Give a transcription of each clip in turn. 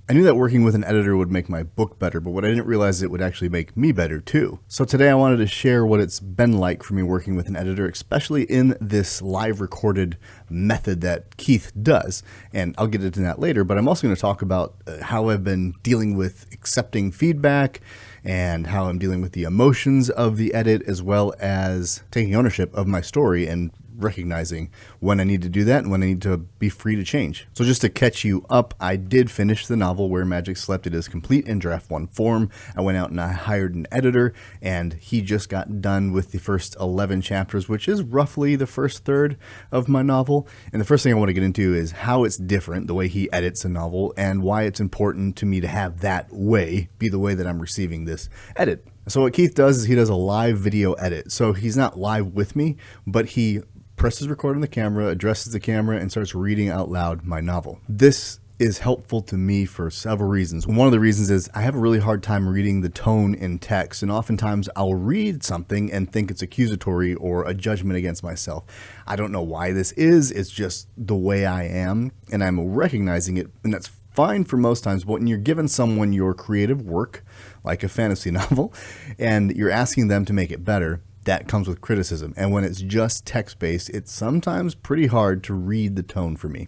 I knew that working with an editor would make my book better, but what I didn't realize is it would actually make me better too. So today I wanted to share what it's been like for me working with an editor, especially in this live recorded method that Keith does. And I'll get into that later, but I'm also going to talk about how I've been dealing with accepting feedback and how I'm dealing with the emotions of the edit, as well as taking ownership of my story and recognizing when I need to do that and when I need to be free to change. So just to catch you up, I did finish the novel Where Magic Slept. It is complete in draft 1 form. I went out and I hired an editor, and he just got done with the first 11 chapters, which is roughly the first third of my novel. And the first thing I want to get into is how it's different, the way he edits a novel, and why it's important to me to have that way be the way that I'm receiving this edit. So what Keith does is he does a live video edit. So he's not live with me, but he presses record on the camera, addresses the camera, and starts reading out loud my novel. This is helpful to me for several reasons. One of the reasons is I have a really hard time reading the tone in text, and oftentimes I'll read something and think it's accusatory or a judgment against myself. I don't know why this is. It's just the way I am, and I'm recognizing it, and that's fine for most times. But when you're giving someone your creative work, like a fantasy novel, and you're asking them to make it better, that comes with criticism. And when it's just text-based, it's sometimes pretty hard to read the tone for me.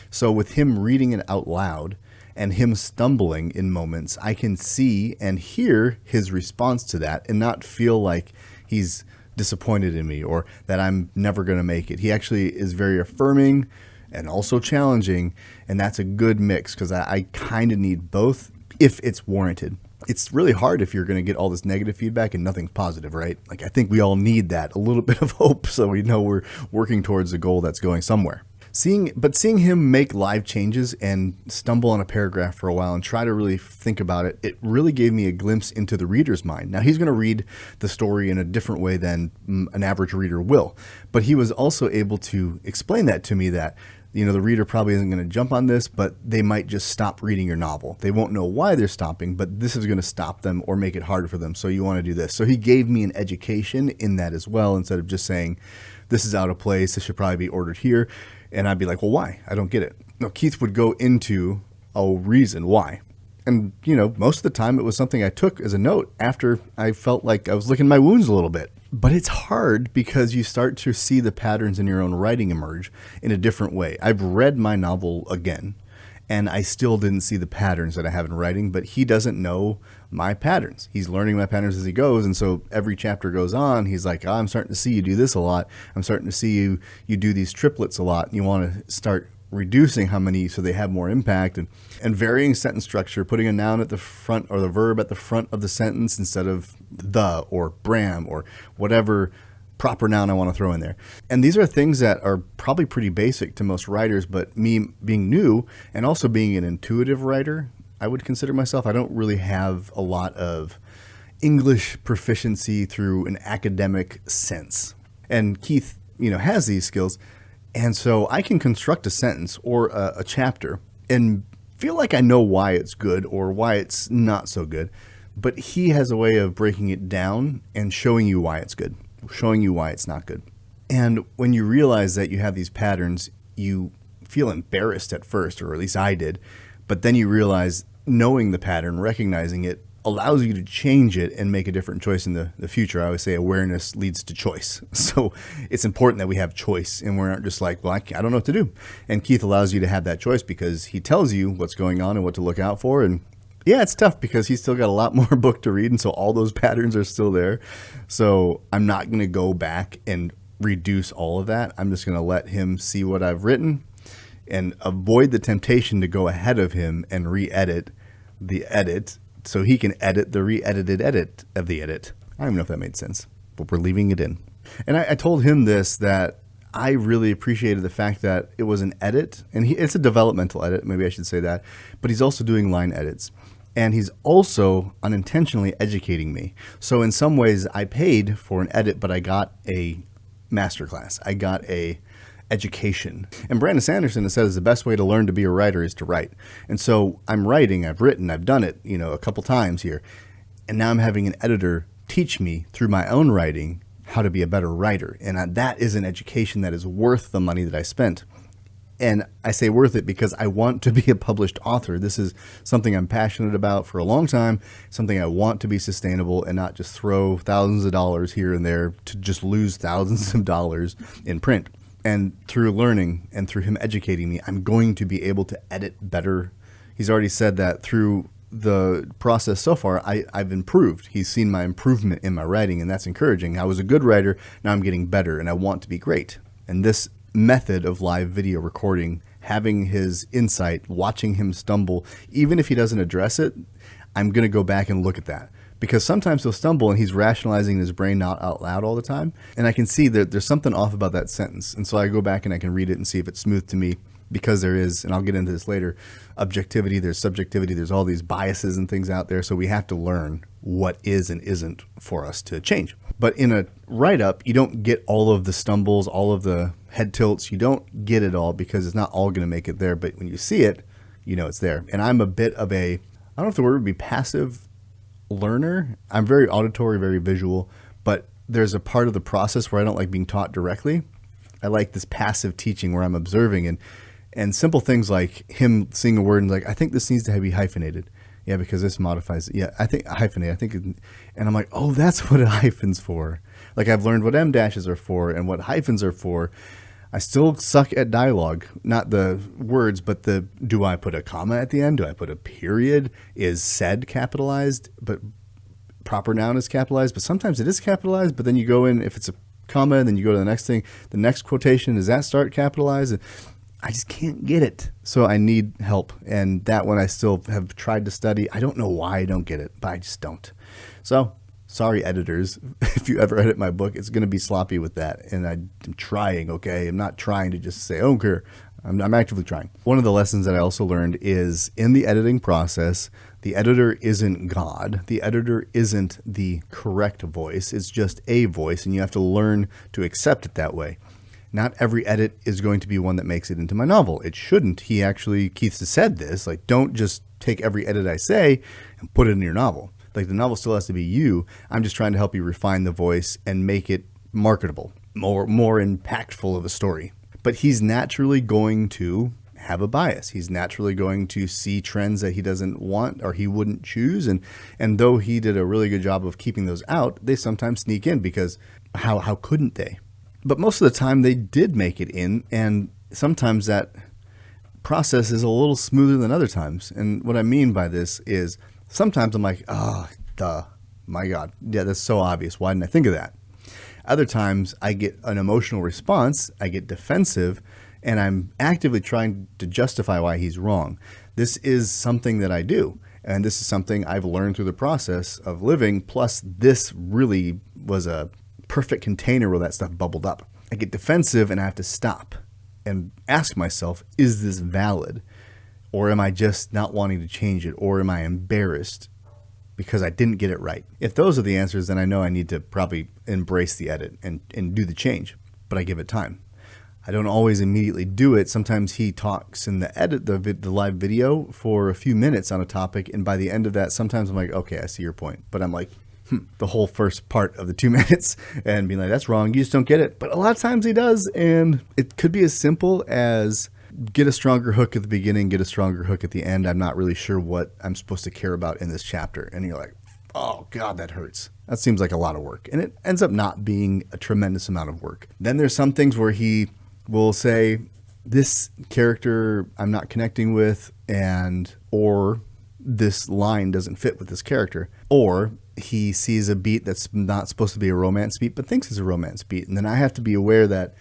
So with him reading it out loud and him stumbling in moments, I can see and hear his response to that and not feel like he's disappointed in me or that I'm never going to make it. He actually is very affirming and also challenging, and that's a good mix because I kind of need both if it's warranted. It's really hard if you're going to get all this negative feedback and nothing's positive, right? Like, I think we all need that, a little bit of hope, so we know we're working towards a goal that's going somewhere. Seeing him make live changes and stumble on a paragraph for a while and try to really think about it, it really gave me a glimpse into the reader's mind. Now, he's going to read the story in a different way than an average reader will, but he was also able to explain that to me, that the reader probably isn't going to jump on this, but they might just stop reading your novel. They won't know why they're stopping, but this is going to stop them or make it harder for them. So you want to do this. So he gave me an education in that as well, instead of just saying, this is out of place, this should probably be ordered here. And I'd be like, well, why? I don't get it. No, Keith would go into a reason why. And, most of the time it was something I took as a note after I felt like I was licking my wounds a little bit. But it's hard because you start to see the patterns in your own writing emerge in a different way. I've read my novel again, and I still didn't see the patterns that I have in writing, but he doesn't know my patterns. He's learning my patterns as he goes, and so every chapter goes on, he's like, I'm starting to see you do this a lot. I'm starting to see you do these triplets a lot, and you want to start reducing how many so they have more impact, and varying sentence structure, putting a noun at the front or the verb at the front of the sentence instead of the or Bram or whatever proper noun I want to throw in there. And these are things that are probably pretty basic to most writers, but me being new and also being an intuitive writer, I would consider myself, I don't really have a lot of English proficiency through an academic sense. And Keith, has these skills. And so I can construct a sentence or a chapter and feel like I know why it's good or why it's not so good. But he has a way of breaking it down and showing you why it's good, showing you why it's not good. And when you realize that you have these patterns, you feel embarrassed at first, or at least I did. But then you realize knowing the pattern, recognizing it, allows you to change it and make a different choice in the future. I always say awareness leads to choice. So it's important that we have choice and we're not just like, well, I don't know what to do. And Keith allows you to have that choice because he tells you what's going on and what to look out for. And yeah, it's tough because he's still got a lot more book to read. And so all those patterns are still there. So I'm not going to go back and reduce all of that. I'm just going to let him see what I've written and avoid the temptation to go ahead of him and re-edit the edit so he can edit the re-edited edit of the edit. I don't even know if that made sense, but we're leaving it in. And I told him this, that I really appreciated the fact that it was an edit, and it's a developmental edit, maybe I should say that, but he's also doing line edits. And he's also unintentionally educating me. So in some ways, I paid for an edit, but I got a masterclass. I got a education. And Brandon Sanderson has said the best way to learn to be a writer is to write. And so I'm writing, I've written, I've done it, a couple times here. And now I'm having an editor teach me through my own writing how to be a better writer. And that is an education that is worth the money that I spent. And I say worth it because I want to be a published author. This is something I'm passionate about for a long time, something I want to be sustainable and not just throw thousands of dollars here and there to just lose thousands of dollars in print. And through learning and through him educating me, I'm going to be able to edit better. He's already said that through the process so far, I've improved. He's seen my improvement in my writing, and that's encouraging. I was a good writer. Now I'm getting better, and I want to be great. And this method of live video recording, having his insight, watching him stumble, even if he doesn't address it, I'm going to go back and look at that. Because sometimes he'll stumble and he's rationalizing in his brain not out loud all the time. And I can see that there's something off about that sentence. And so I go back and I can read it and see if it's smooth to me, because there is, and I'll get into this later, objectivity, there's subjectivity, there's all these biases and things out there. So we have to learn what is and isn't for us to change. But in a write-up, you don't get all of the stumbles, all of the head tilts. You don't get it all because it's not all going to make it there. But when you see it, you know it's there. And I'm a bit of a, I don't know if the word would be passive learner. I'm very auditory, very visual, but there's a part of the process where I don't like being taught directly. I like this passive teaching where I'm observing and simple things like him seeing a word and like, I think this needs to be hyphenated. Yeah, because this modifies it. Yeah, I think hyphenate. And I'm like, oh, that's what a hyphen's for. Like I've learned what M dashes are for and what hyphens are for. I still suck at dialogue, not the words, but do I put a comma at the end? Do I put a period? Is said capitalized, but proper noun is capitalized? But sometimes it is capitalized, but then you go in, if it's a comma, and then you go to the next thing, the next quotation, does that start capitalized? I just can't get it. So I need help. And that one I still have tried to study. I don't know why I don't get it, but I just don't. So sorry, editors. If you ever edit my book, it's going to be sloppy with that. And I'm trying, okay? I'm not trying to just say, oh, okay. I'm actively trying. One of the lessons that I also learned is in the editing process, the editor isn't God. The editor isn't the correct voice. It's just a voice, and you have to learn to accept it that way. Not every edit is going to be one that makes it into my novel. It shouldn't. Keith said this, like, don't just take every edit I say and put it in your novel. Like, the novel still has to be you. I'm just trying to help you refine the voice and make it marketable, more impactful of a story. But he's naturally going to have a bias. He's naturally going to see trends that he doesn't want or he wouldn't choose. And though he did a really good job of keeping those out, they sometimes sneak in because how couldn't they? But most of the time they did make it in, and sometimes that process is a little smoother than other times. And what I mean by this is sometimes I'm like, oh, duh, my God. Yeah, that's so obvious. Why didn't I think of that? Other times I get an emotional response, I get defensive, and I'm actively trying to justify why he's wrong. This is something that I do, and this is something I've learned through the process of living, plus this really was a perfect container where that stuff bubbled up. I get defensive and I have to stop and ask myself, is this valid? Or am I just not wanting to change it? Or am I embarrassed because I didn't get it right? If those are the answers, then I know I need to probably embrace the edit and do the change, but I give it time. I don't always immediately do it. Sometimes he talks in the edit, the live video for a few minutes on a topic, and by the end of that, sometimes I'm like, okay, I see your point. But I'm like, the whole first part of the 2 minutes and being like, that's wrong, you just don't get it. But a lot of times he does, and it could be as simple as get a stronger hook at the beginning, get a stronger hook at the end. I'm not really sure what I'm supposed to care about in this chapter. And you're like, oh God, that hurts. That seems like a lot of work. And it ends up not being a tremendous amount of work. Then there's some things where he will say, this character I'm not connecting with, or this line doesn't fit with this character, or he sees a beat that's not supposed to be a romance beat, but thinks it's a romance beat. And then I have to be aware that,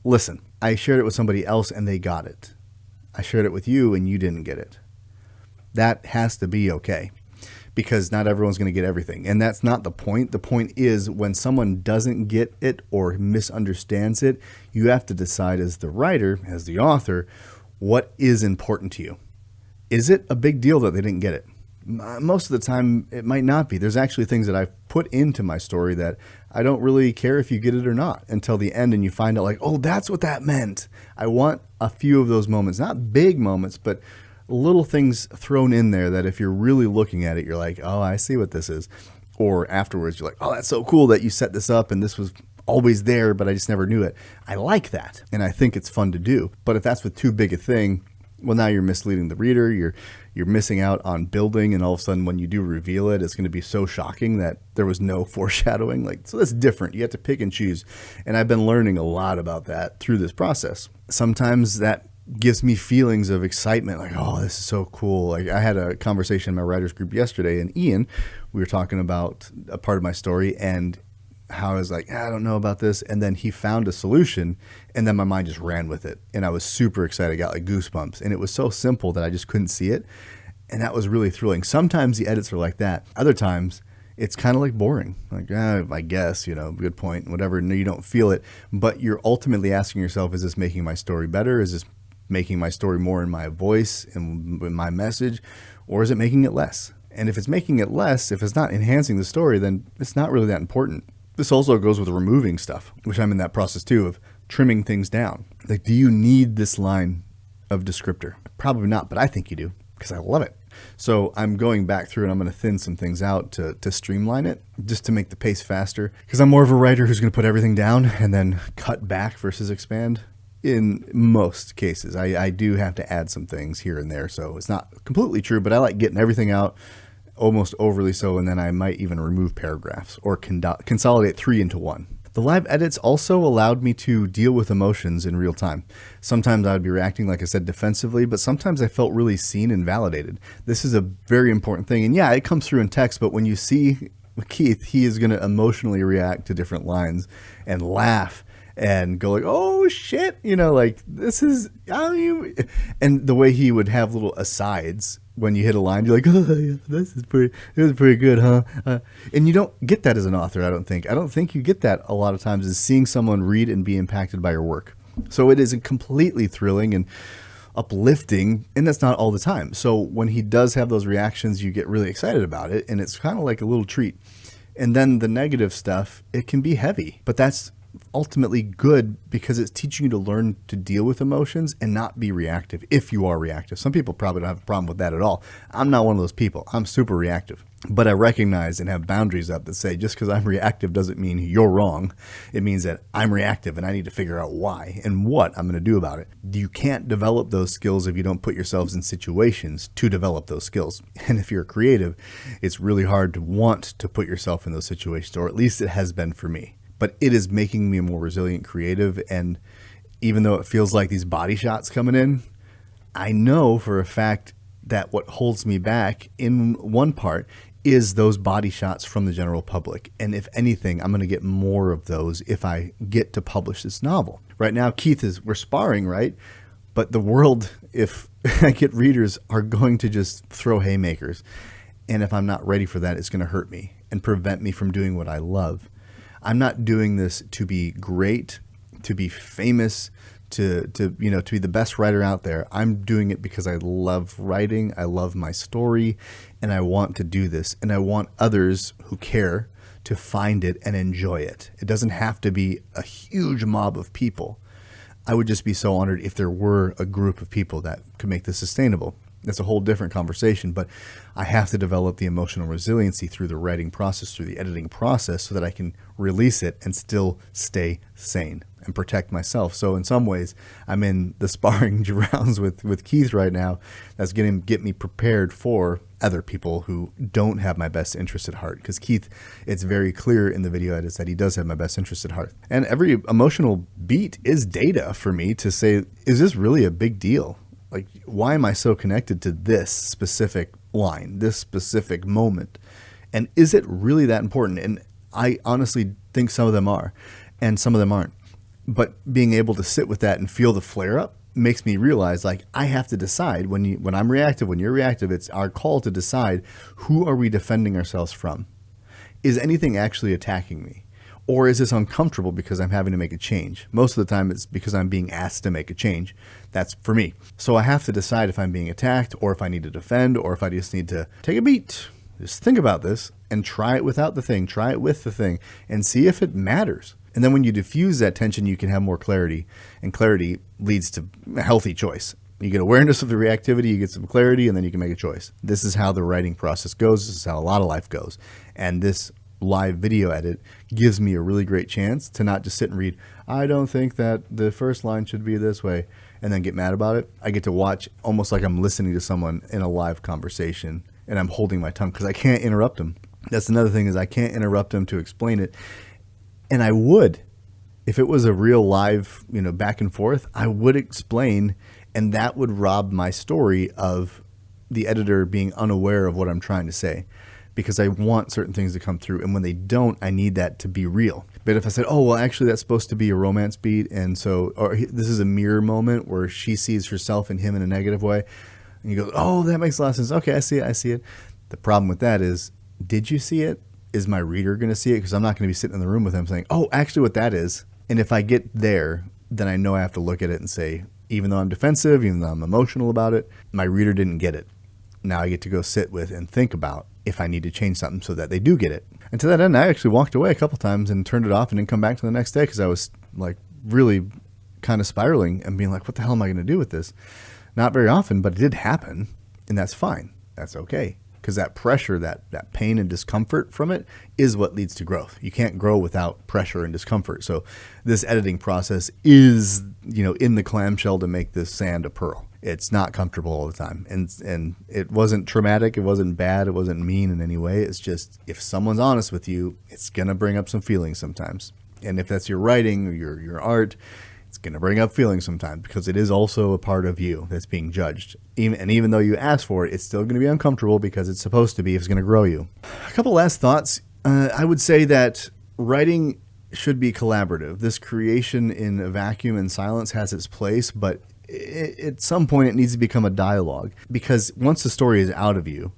listen, I shared it with somebody else and they got it. I shared it with you and you didn't get it. That has to be okay, because not everyone's going to get everything. And that's not the point. The point is when someone doesn't get it or misunderstands it, you have to decide as the writer, as the author, what is important to you. Is it a big deal that they didn't get it? Most of the time, it might not be. There's actually things that I've put into my story that I don't really care if you get it or not until the end, and you find out like, oh, that's what that meant. I want a few of those moments, not big moments, but little things thrown in there that if you're really looking at it, you're like, oh, I see what this is. Or afterwards, you're like, oh, that's so cool that you set this up, and this was always there, but I just never knew it. I like that, and I think it's fun to do. But if that's with too big a thing, well, now you're misleading the reader. You're missing out on building, and all of a sudden when you do reveal it, it's going to be so shocking that there was no foreshadowing. So that's different. You have to pick and choose. And I've been learning a lot about that through this process. Sometimes that gives me feelings of excitement, like, oh, this is so cool. Like, I had a conversation in my writers group yesterday, and Ian, we were talking about a part of my story and how I was like, I don't know about this. And then he found a solution, and then my mind just ran with it. And I was super excited. I got like goosebumps, and it was so simple that I just couldn't see it. And that was really thrilling. Sometimes the edits are like that. Other times it's kind of like boring. Like, I guess, good point, whatever. No, you don't feel it, but you're ultimately asking yourself, is this making my story better? Is this making my story more in my voice and in my message, or is it making it less? And if it's making it less, if it's not enhancing the story, then it's not really that important. This also goes with removing stuff, which I'm in that process too, of trimming things down. Like, do you need this line of descriptor? Probably not, but I think you do, because I love it. So I'm going back through and I'm going to thin some things out to streamline it, just to make the pace faster, because I'm more of a writer who's going to put everything down and then cut back versus expand. In most cases, I do have to add some things here and there, so it's not completely true, but I like getting everything out, almost overly so, and then I might even remove paragraphs or consolidate 3 into 1. The live edits also allowed me to deal with emotions in real time. Sometimes I would be reacting, like I said, defensively, but sometimes I felt really seen and validated. This is a very important thing, and yeah, it comes through in text, but when you see Keith, he is going to emotionally react to different lines and laugh and go like, oh shit, like, this is how you, and the way he would have little asides when you hit a line, you're like, oh yeah, this was pretty good, huh? And you don't get that as an author, I don't think you get that a lot of times, is seeing someone read and be impacted by your work. So it is completely thrilling and uplifting, and that's not all the time. So when he does have those reactions, you get really excited about it, and it's kind of like a little treat. And then the negative stuff, it can be heavy, but that's ultimately good, because it's teaching you to learn to deal with emotions and not be reactive if you are reactive. Some people probably don't have a problem with that at all. I'm not one of those people. I'm super reactive. But I recognize and have boundaries up that say, just because I'm reactive doesn't mean you're wrong. It means that I'm reactive and I need to figure out why and what I'm going to do about it. You can't develop those skills if you don't put yourselves in situations to develop those skills. And if you're creative, it's really hard to want to put yourself in those situations, or at least it has been for me. But it is making me a more resilient creative. And even though it feels like these body shots coming in, I know for a fact that what holds me back in one part is those body shots from the general public. And if anything, I'm going to get more of those if I get to publish this novel. Right now, we're sparring, right? But the world, if I get readers, are going to just throw haymakers. And if I'm not ready for that, it's going to hurt me and prevent me from doing what I love. I'm not doing this to be great, to be famous, to be the best writer out there. I'm doing it because I love writing. I love my story, and I want to do this. And I want others who care to find it and enjoy it. It doesn't have to be a huge mob of people. I would just be so honored if there were a group of people that could make this sustainable. That's a whole different conversation, but I have to develop the emotional resiliency through the writing process, through the editing process, so that I can release it and still stay sane and protect myself. So in some ways, I'm in the sparring rounds with Keith right now. That's going to get me prepared for other people who don't have my best interest at heart. Because Keith, it's very clear in the video edits that he does have my best interest at heart. And every emotional beat is data for me to say, is this really a big deal? Like, why am I so connected to this specific line, this specific moment? And is it really that important? And I honestly think some of them are, and some of them aren't. But being able to sit with that and feel the flare up makes me realize, like, I have to decide when I'm reactive, when you're reactive, it's our call to decide, who are we defending ourselves from? Is anything actually attacking me? Or is this uncomfortable because I'm having to make a change? Most of the time it's because I'm being asked to make a change. That's for me. So I have to decide if I'm being attacked, or if I need to defend, or if I just need to take a beat. Just think about this and try it without the thing, try it with the thing, and see if it matters. And then when you diffuse that tension, you can have more clarity, and clarity leads to a healthy choice. You get awareness of the reactivity, you get some clarity, and then you can make a choice. This is how the writing process goes. This is how a lot of life goes. And this live video edit gives me a really great chance to not just sit and read, I don't think that the first line should be this way, and then get mad about it. I get to watch almost like I'm listening to someone in a live conversation, and I'm holding my tongue because I can't interrupt them. That's another thing, is I can't interrupt them to explain it. And I would, if it was a real live, back and forth, I would explain, and that would rob my story of the editor being unaware of what I'm trying to say, because I want certain things to come through. And when they don't, I need that to be real. But if I said, oh, well, actually that's supposed to be a romance beat, and so, or this is a mirror moment where she sees herself and him in a negative way, and you go, oh, that makes a lot of sense. Okay, I see it. The problem with that is, did you see it? Is my reader going to see it? Because I'm not going to be sitting in the room with them saying, oh, actually what that is. And if I get there, then I know I have to look at it and say, even though I'm defensive, even though I'm emotional about it, my reader didn't get it. Now I get to go sit with and think about if I need to change something so that they do get it. And to that end, I actually walked away a couple times and turned it off and didn't come back to the next day, because I was like really kind of spiraling and being like, what the hell am I going to do with this? Not very often, but it did happen, and that's fine. That's okay. Because that pressure, that pain and discomfort from it is what leads to growth. You can't grow without pressure and discomfort. So this editing process is, in the clamshell to make this sand a pearl. It's not comfortable all the time. And it wasn't traumatic. It wasn't bad. It wasn't mean in any way. It's just, if someone's honest with you, it's going to bring up some feelings sometimes. And if that's your writing or your art, it's going to bring up feelings sometimes, because it is also a part of you that's being judged. Even though you ask for it, it's still going to be uncomfortable, because it's supposed to be if it's going to grow you. A couple last thoughts. I would say that writing should be collaborative. This creation in a vacuum and silence has its place, but at some point it needs to become a dialogue, because once the story is out of you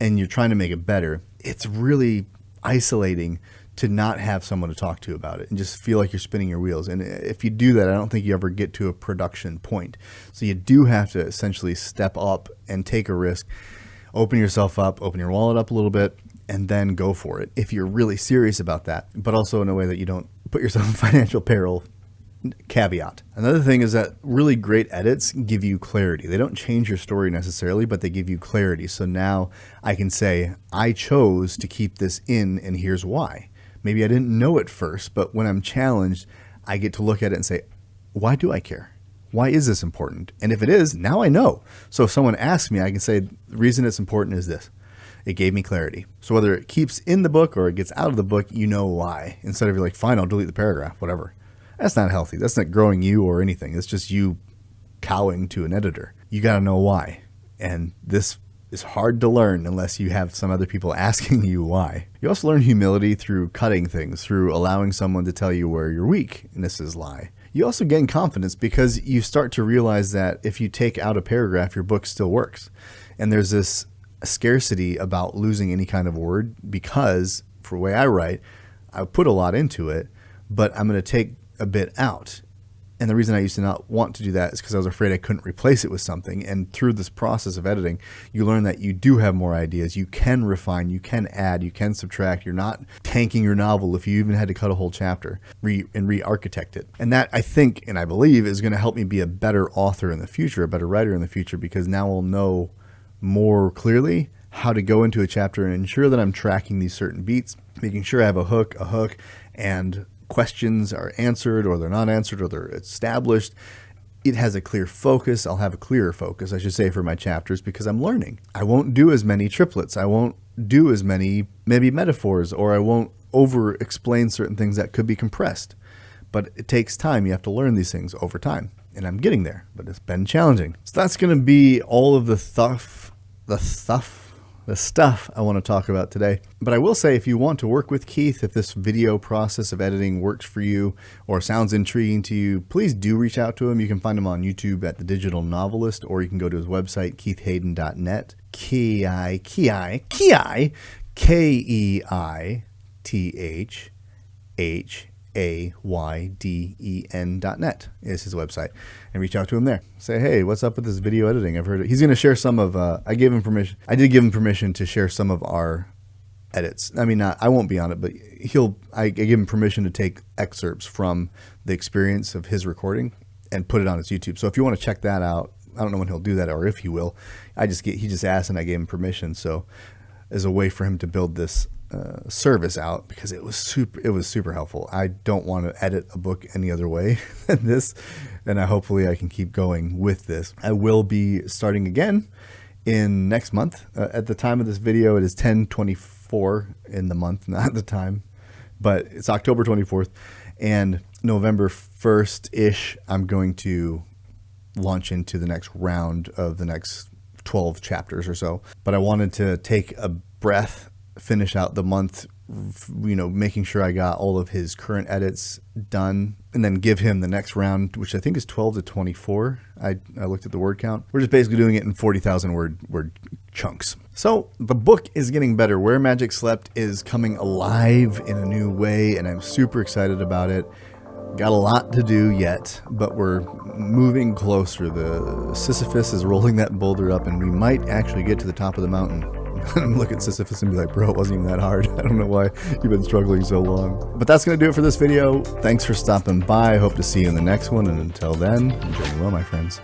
and you're trying to make it better, it's really isolating to not have someone to talk to about it and just feel like you're spinning your wheels. And if you do that, I don't think you ever get to a production point. So you do have to essentially step up and take a risk, open yourself up, open your wallet up a little bit, and then go for it if you're really serious about that, but also in a way that you don't put yourself in financial peril. Caveat. Another thing is that really great edits give you clarity. They don't change your story necessarily, but they give you clarity. So now I can say, I chose to keep this in, and here's why. Maybe I didn't know it first, but when I'm challenged, I get to look at it and say, why do I care? Why is this important? And if it is, now I know. So if someone asks me, I can say, the reason it's important is this. It gave me clarity. So whether it keeps in the book or it gets out of the book, you know why. Instead of you're like, fine, I'll delete the paragraph, whatever. That's not healthy. That's not growing you or anything. It's just you cowing to an editor. You got to know why. And this is hard to learn unless you have some other people asking you why. You also learn humility through cutting things, through allowing someone to tell you where your weaknesses lie. You also gain confidence because you start to realize that if you take out a paragraph, your book still works. And there's this scarcity about losing any kind of word, because for the way I write, I put a lot into it, but I'm going to take a bit out. And the reason I used to not want to do that is because I was afraid I couldn't replace it with something. And through this process of editing, you learn that you do have more ideas. You can refine, you can add, you can subtract. You're not tanking your novel if you even had to cut a whole chapter and re-architect it. And that, I think, and I believe, is going to help me be a better author in the future, a better writer in the future, because now I'll know more clearly how to go into a chapter and ensure that I'm tracking these certain beats, making sure I have a hook, and questions are answered, or they're not answered, or they're established. It has a clear focus. I'll have a clearer focus, I should say, for my chapters, because I'm learning. I won't do as many triplets. I won't do as many maybe metaphors, or I won't over explain certain things that could be compressed. But it takes time. You have to learn these things over time. And I'm getting there, but it's been challenging. So that's going to be all of the stuff I want to talk about today. But I will say, if you want to work with Keith, if this video process of editing works for you or sounds intriguing to you, please do reach out to him. You can find him on YouTube at The Digital Novelist, or you can go to his website, keithhayden.net. KeithHayden.net is his website, and reach out to him there. Say, hey, what's up with this video editing? I've heard it. He's going to share some of, I did give him permission to share some of our edits. I mean, I won't be on it, but I gave him permission to take excerpts from the experience of his recording and put it on his YouTube. So if you want to check that out, I don't know when he'll do that or if he will. He just asked and I gave him permission. So as a way for him to build this service out because it was super helpful. I don't want to edit a book any other way than this, and hopefully I can keep going with this. I will be starting again in next month. At the time of this video, it is 10/24 in the month, not the time, but it's October 24th, and November 1st-ish, I'm going to launch into the next round of the next 12 chapters or so. But I wanted to take a breath, finish out the month, making sure I got all of his current edits done, and then give him the next round, which I think is 12 to 24. I looked at the word count. We're just basically doing it in 40,000 word chunks. So the book is getting better. Where Magic Slept is coming alive in a new way, and I'm super excited about it. Got a lot to do yet, but we're moving closer. The Sisyphus is rolling that boulder up, and we might actually get to the top of the mountain. I'm looking at Sisyphus and be like, bro, it wasn't even that hard. I don't know why you've been struggling so long. But that's going to do it for this video. Thanks for stopping by. I hope to see you in the next one. And until then, enjoy well, my friends.